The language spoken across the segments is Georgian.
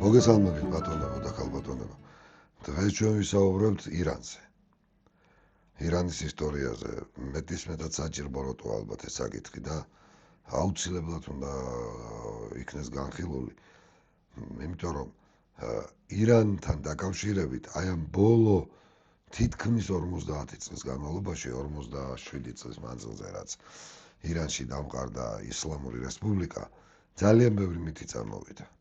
მოგესალმებით ბატონებო და ხალბატონებო. დღეს ჩვენ ვისაუბრებთ ირანზე. ირანის ისტორიაზე. მეტისმეტად საჭირო როტო ალბათ ეს საკითხი და აუცილებლად უნდა იქნეს განხილული. იმიტომ რომ ირანთან დაკავშირებით აი ამ ბოლო თითქმის 50 წლის განმავლობაში 47 წლის მანძილზე რაც ირანში დამყარდა ისლამური რესპუბლიკა ძალიან ბევრი მითი წარმოვიდა.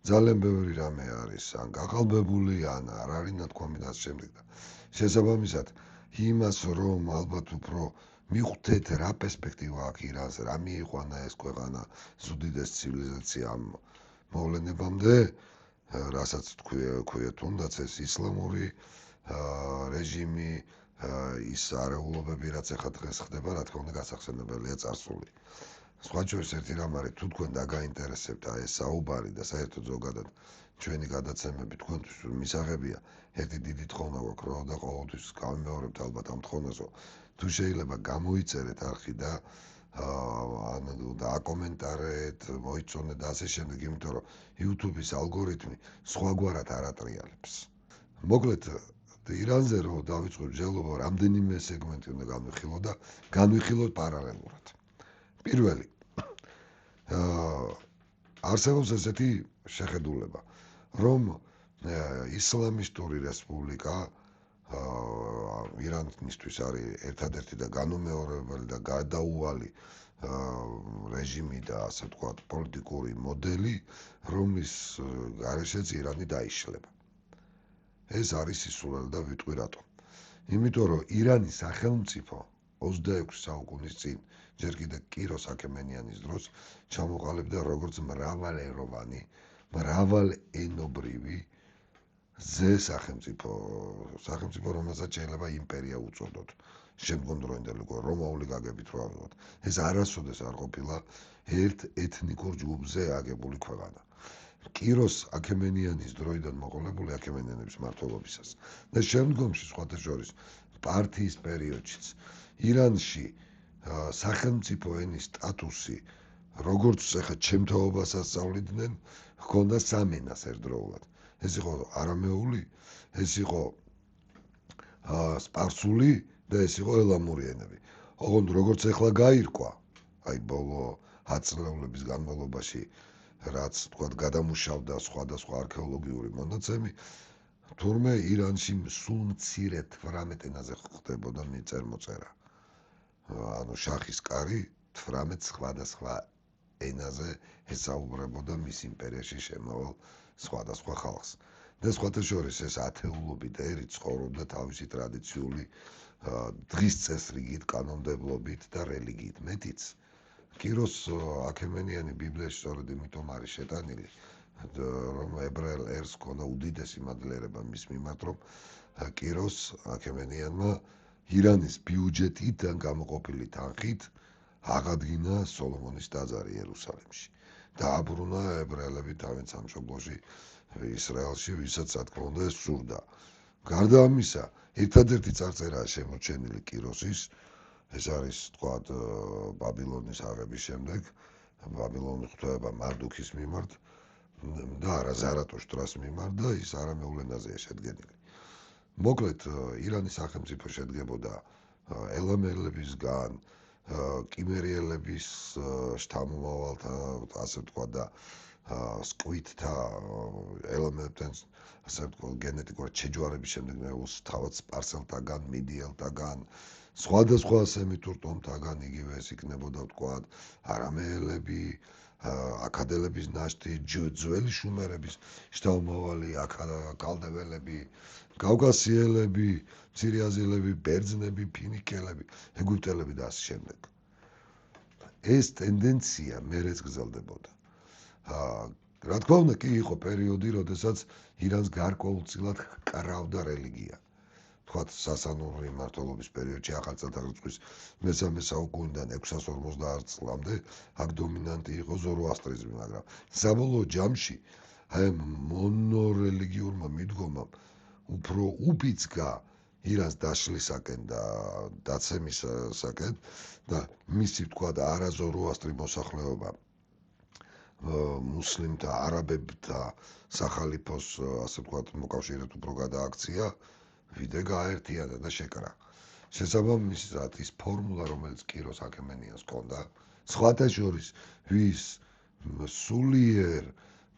ძალიან ბევრი რამე არის ან გაყალბებული ან არ არის ნათქვამი და შემდეგ და შესაბამისად იმას რომ ალბათ უფრო მიხვდეთ რა პერსპექტივა აქვს ირანს რა მიიყვანა ეს ქვეყანა უდიდეს ცივილიზაცია ამ მოვლენებამდე რასაც თქვია თუნდაც ეს ისლამური რეჟიმი ის არეულობები რაც ახლა დღეს ხდება რა თქმა უნდა გასახსენებელია წარსული. სხვა შორის ერთი რამ არის თუ თქვენ დაგაინტერესებთ აი ეს საუბარი და საერთოდ ზოგადად ჩვენი გადაცემები თქვენთვის მისაღებია ერთი დიდი თხოვნა გვაქვს რომ და ყოველთვის გავიმეორებთ ალბათ ამ თხოვნას რომ თუ შეიძლება გამოიწერეთ არხი და აკომენტარეთ მოიწონეთ და ასე შემდეგ იმიტომ რომ YouTube-ის ალგორითმი სხვაგვარად არ ატრიალებს. მოკლედ ირანზე რომ დავიწყოთ ჯელობა რამდენიმე სეგმენტი უნდა განვიხილოთ და განვიხილოთ პარალელურად. პირველი არსებობს ესეთი შეხედულება რომ ისლამისტური რესპუბლიკა ირანისთვის არის ერთადერთი და განუმეორებელი და გარდაუვალი რეჟიმი და ასე ვთქვათ პოლიტიკური მოდელი რომლის გარეშეც ირანი დაიშლება. ეს არის სისულელი და ვიტყვი რატომ. იმიტომ რომ ირანის სახელმწიფო 26 საუკუნის წინ ჯერ კიდევ კიროს აქემენიანის დროს ჩამოყალიბდა როგორც მრავალეროვანი, მრავალენობრივი ზე სახელმწიფო, რომელსაც შეიძლება იმპერია უწოდოთ. შემდგომ დროინდელი რომაული გაგებით რო ავიღოთ. ეს არასოდეს არ ყოფილა ერთ ეთნიკურ ჯგუფზე აგებული ქვეყანა. კიროს აქემენიანის დროიდან მოყოლებული აქემენიანების მმართველობისას და შემდგომში სხვათა შორის პართიის პერიოდშიც ირანში სახელმწიფო ენის სტატუსი როგორც ახლა ჩემთაობას ასწავლიდნენ ჰქონდა სამენას ერთდროულად. ეს იყო არამეული, ეს იყო სპარსული და ეს იყო ელამური ენები. ოღონდ როგორც ახლა გაირკვა აი ბოლო 10 წლეულების განმავლობაში რაც თქვათ გადამუშავდა სხვადასხვა არქეოლოგიური მონაცემი თურმე ირანში სულ მცირე 18 ენაზე ხდებოდა წერმოწერა. ანუ შახის კარი 18 სხვადასხვა ენაზე ესაუბრებოდა მის იმპერიაში შემავალ სხვადასხვა ხალხს. და სხვათა შორის ეს ათეულობით ერი ცხოვრობდა თავისი ტრადიციული დღის წესრიგით, კანონმდებლობით და რელიგიით. მეტიც კიროს აქემენიანი ბიბლიაში სწორედ იმიტომ არის შეტანილი, რომ ებრაელ ერს ჰქონდა უდიდესი მადლიერება მის მიმართ, რომ კიროს აქემენიანმა ირანის ბიუჯეტიდან გამოყოფილი თანხით აღადგინა სოლომონის ტაძარი იერუსალიმში. დააბრუნა ებრაელები თავენ სამშობლოში ისრაელში, ვისაც რა თქმა უნდა სურდა. გარდა ამისა, ერთადერთი წარწერაა შემორჩენილი კიროსის, ეს არის თქვათ ბაბილონის აღების შემდეგ, ბაბილონის ღვთაება მარდუქის მიმართ და არა ზარატუშტრას მიმართ და ის არამეულ ენაზეა შედგენილი. მოკლედ ირანის სახელმწიფო შედგებოდა ელამელებისგან, კიმერიელების შთამომავალთა, ასე ვთქვათ და სკვითთა ელამებთან, ასე ვთქვათ გენეტიკურად შეჯვარების შემდეგ თავად სპარსელთაგან, მიდიელთაგან, სხვადასხვა სემიტურ ტომთაგან იგივე ეს იქნებოდა ვთქვათ არამეელები, აკადელების ნაშთი, ძველი შუმერების შთამომავალი, კალდებელები, კავკასიელები, მცირე აზიელები, ბერძნები, ფინიკელები, ეგვიპტელები და ასე შემდეგ. ეს ტენდენცია მერეც გრძელდებოდა. რა თქმა უნდა კი იყო პერიოდი, როდესაც ირანს გარკვეულწილად ჰკრავდა რელიგია. თქვათ სასანური მმართველობის პერიოდში ახალწელთა რიცხვის მესამე საუკუნიდან 650 წლამდე აქ დომინანტი იყო ზოროასტრიზმი, მაგრამ საბოლოო ჯამში აი მონორელიგიურმა მიდგომამ უფრო უბიძგა ირანს დაშლისაკენ და დაცემისაკენ და მისი თქვათ არაზოროასტრი მოსახლეობა მუსლიმთა, არაბებთა სახალიფოს, ასე ვთქვათ, მოკავშირედ უფრო გადააქცია, ვიდრე გააერთიანა და შეკრა. შესაბამისად, ის ფორმულა, რომელიც კიროს აქემენიანს ჰქონდა, სხვათა შორის, ვის სულიერ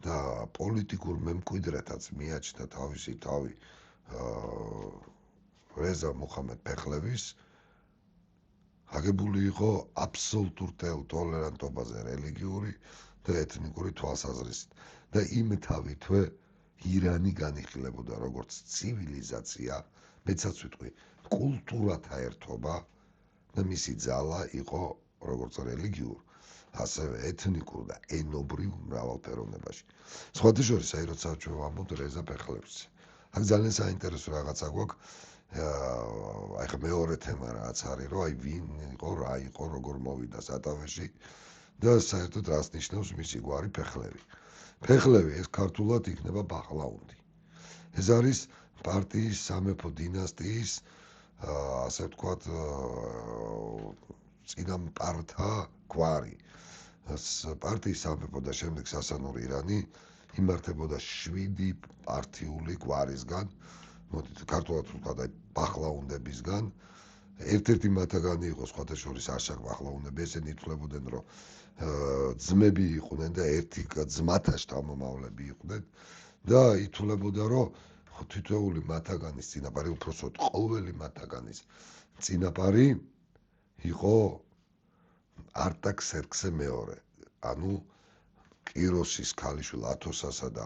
და პოლიტიკურ მემკვიდრეთაც მიაჩნდა თავისი თავი რეზა მუხამედ ფეხლევის, აგებული იყო აბსოლუტურ ტოლერანტობაზე რელიგიური და ეთნიკური თვალსაზრისით. და იმთავითვე ირანი განიხილებოდა როგორც ცივილიზაცია, მეცაც ვიტყვი, კულტურათა ერთობა და მისი ძალა იყო როგორც რელიგიურ, ასევე ეთნიკურ და ენობრივ მრავალფეროვნებაში. სხვათა შორის, როცა ჩვენ ვამბობთ რეზა ფეხლევზე, აქ ძალიან საინტერესო რაღაცა გვაქვს. ახლა მეორე თემა რაც არის, რომ ვინ იყო, რა იყო, როგორ მოვიდა სათავეში და საერთოდ რას ნიშნავს მისი გვარი ფეხლევი. ფეხლევი ეს ქართულად იქნება ბაღლაუნდი. ეს არის პარტიის სამეფო დინასტიის, ასე ვთქვათ, წინამპართა გვარი. პარტიის სამეფო და შემდეგ სასანური ირანი იმართებოდა 7 პარტიული გვარისგან, მოდით ქართულად ვთქვათ, ბაღლაუნდებისგან. ერთ-ერთი მათგანი იყო სხვათა შორის არშაკ ბაღლაუნდები, ესენი ითვლებოდნენ, რომ ძმები იყვნენ და ერთი ძმათა შთამომავლები იყვნენ და ითვლებოდა, რომ თითოეული მათგანის წინაპარი, უпроსოდ ყოველი მათგანის წინაპარი იყო არტაქსერქსე მეორე, ანუ კიროსის ქალიშვილ ათოსასა და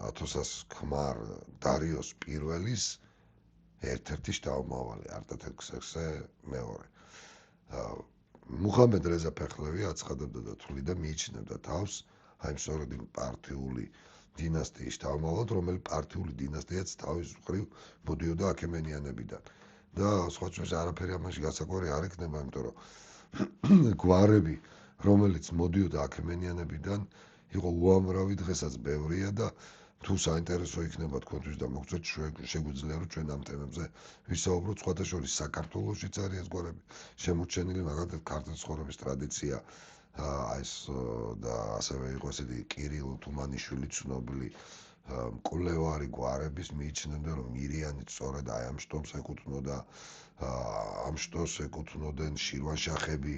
ათოსას ქმარ დარიოს პირველის ერთ-ერთი შთამომავალი, არტაქსერქსე მეორე. მუხამედ რეზა ფეხლევი აცხადებდა და თვლიდა, მიიჩნევდა თავს აი სწორედ იმ პარტიული დინასტიის შთამომავალად, რომელიც პარტიული დინასტიაც თავის მხრივ მოდიოდა აქემენიანებიდან. და სხვა შორის არაფერი ამაში გასაკვირი არ იქნება, იმიტომ რომ გვარები, რომელიც მოდიოდა აქემენიანებიდან, იყო უამრავი, დღესაც ბევრია და თუ საინტერესო იქნება თქვენთვის და მოგწონთ, შეგვიძლია რომ ჩვენ ამ თემებზე ვისაუბროთ. სხვათა შორის საქართველოშიც არის ეს გვარები შემორჩენილი, მაგალითად ქართლის ცხოვრების ტრადიცია ეს და ასევე იყო ესეთი კირილ თუმანიშვილი ცნობილი მკვლევარი გვარების მიიჩნევდა, რომ მირიანით სწორედ აი ამ შტოს ეკუთვნოდა, ამ შტოს ეკუთვნოდნენ შირვანშახები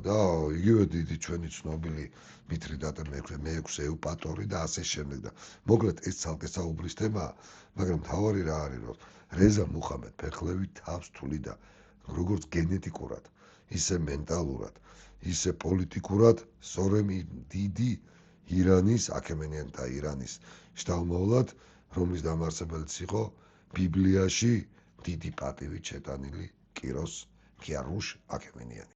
და იგივე დიდი ჩვენი ცნობილი მითრიდატე მე-6 ეუპატორი და ასე შემდეგ. და მოკლედ ეს ცალკე საუბრის თემაა, მაგრამ თავარი რა არის, რომ რეზა მუხამედ ფეხლევი თავს თვლიდა როგორც გენეტიკურად, ისე მენტალურად, ისე პოლიტიკურად სწორედ დიდი ირანის, აქემენიანთა ირანის შთამომავლად, რომლის დამაარსებელიც იყო ბიბლიაში დიდი პატივით შეტანილი კიროს ქიარუშ აქემენიანი.